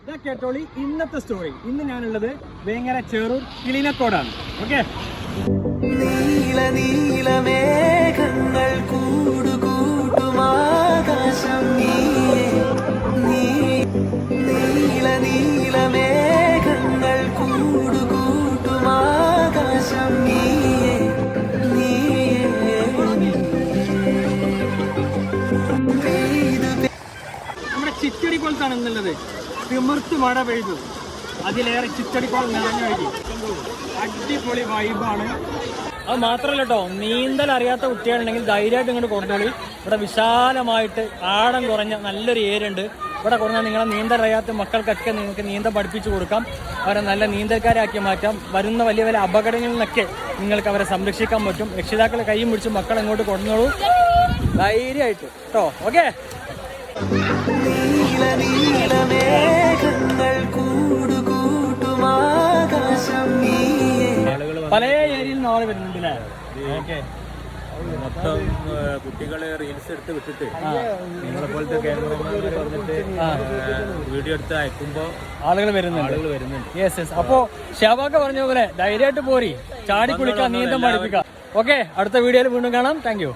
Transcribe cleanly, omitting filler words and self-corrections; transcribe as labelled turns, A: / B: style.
A: ഇതാ കേട്ടോളി ഇന്നത്തെ സ്റ്റോറി. ഇന്ന് ഞാനുള്ളത് വേങ്ങര ചേറൂർ കിളിനക്കോടാണ്. ഓക്കെ,
B: നീല നീലമേഘങ്ങൾ കൂടുകൂട്ടുമാകാശം നീല നീലമേഘങ്ങൾ കൂടുകൂട്ടുമാകാശം
A: നമ്മുടെ ചിറ്റടിക്കുളത്താണ് എന്നുള്ളത്. തിമിർത്ത് മഴ പെയ്തു, അതിലേറെ ചിറ്റടിക്കുളം നിറഞ്ഞൊഴുകി. അടിപൊളി വൈബാണ്. അത് മാത്രമല്ല കേട്ടോ, നീന്തൽ അറിയാത്ത കുട്ടികളുണ്ടെങ്കിൽ ധൈര്യമായിട്ട് ഇങ്ങോട്ട് കൊണ്ടുപോയി. ഇവിടെ വിശാലമായിട്ട് ആഴം കുറഞ്ഞ നല്ലൊരു ഏരിയ ഉണ്ട്. ഇവിടെ കുറഞ്ഞാൽ നിങ്ങളെ നീന്തൽ അറിയാത്ത മക്കൾക്കൊക്കെ നിങ്ങൾക്ക് നീന്തൽ പഠിപ്പിച്ചു കൊടുക്കാം. അവരെ നല്ല നീന്തൽക്കാരാക്കി മാറ്റാം. വരുന്ന വലിയ വലിയ അപകടങ്ങളിൽ നിന്നൊക്കെ നിങ്ങൾക്ക് അവരെ സംരക്ഷിക്കാൻ പറ്റും. രക്ഷിതാക്കളെ കൈയും പിടിച്ച് മക്കളെ ഇങ്ങോട്ട് കൊണ്ടുവന്നോളൂ ധൈര്യമായിട്ട് കേട്ടോ. ഓക്കെ,
B: നീല നീലമേഘങ്ങൾ കൂടുകൂട്ടുമാകാശം
A: പല ഏരിയയിൽ നിന്ന് ആള് വരുന്നുണ്ട്. ഓക്കെ,
C: മൊത്തം കുട്ടികളെ റീൽസ് എടുത്ത് വിട്ടിട്ട് നിങ്ങളെ പോലത്തെ ക്യാമറമാർ വന്നിട്ട് വീഡിയോ എടുത്ത് അയക്കുമ്പോൾ
A: ആളുകൾ വരുന്നുണ്ട്. Yes yes. അപ്പോ ഷാബാക്ക പറഞ്ഞ പോലെ ധൈര്യമായിട്ട് പോരി, ചാടി കുളിക്കാം, നീന്തം പഠിപ്പിക്കാം. ഓക്കെ, അടുത്ത വീഡിയോയിൽ വീണ്ടും കാണാം. Thank you.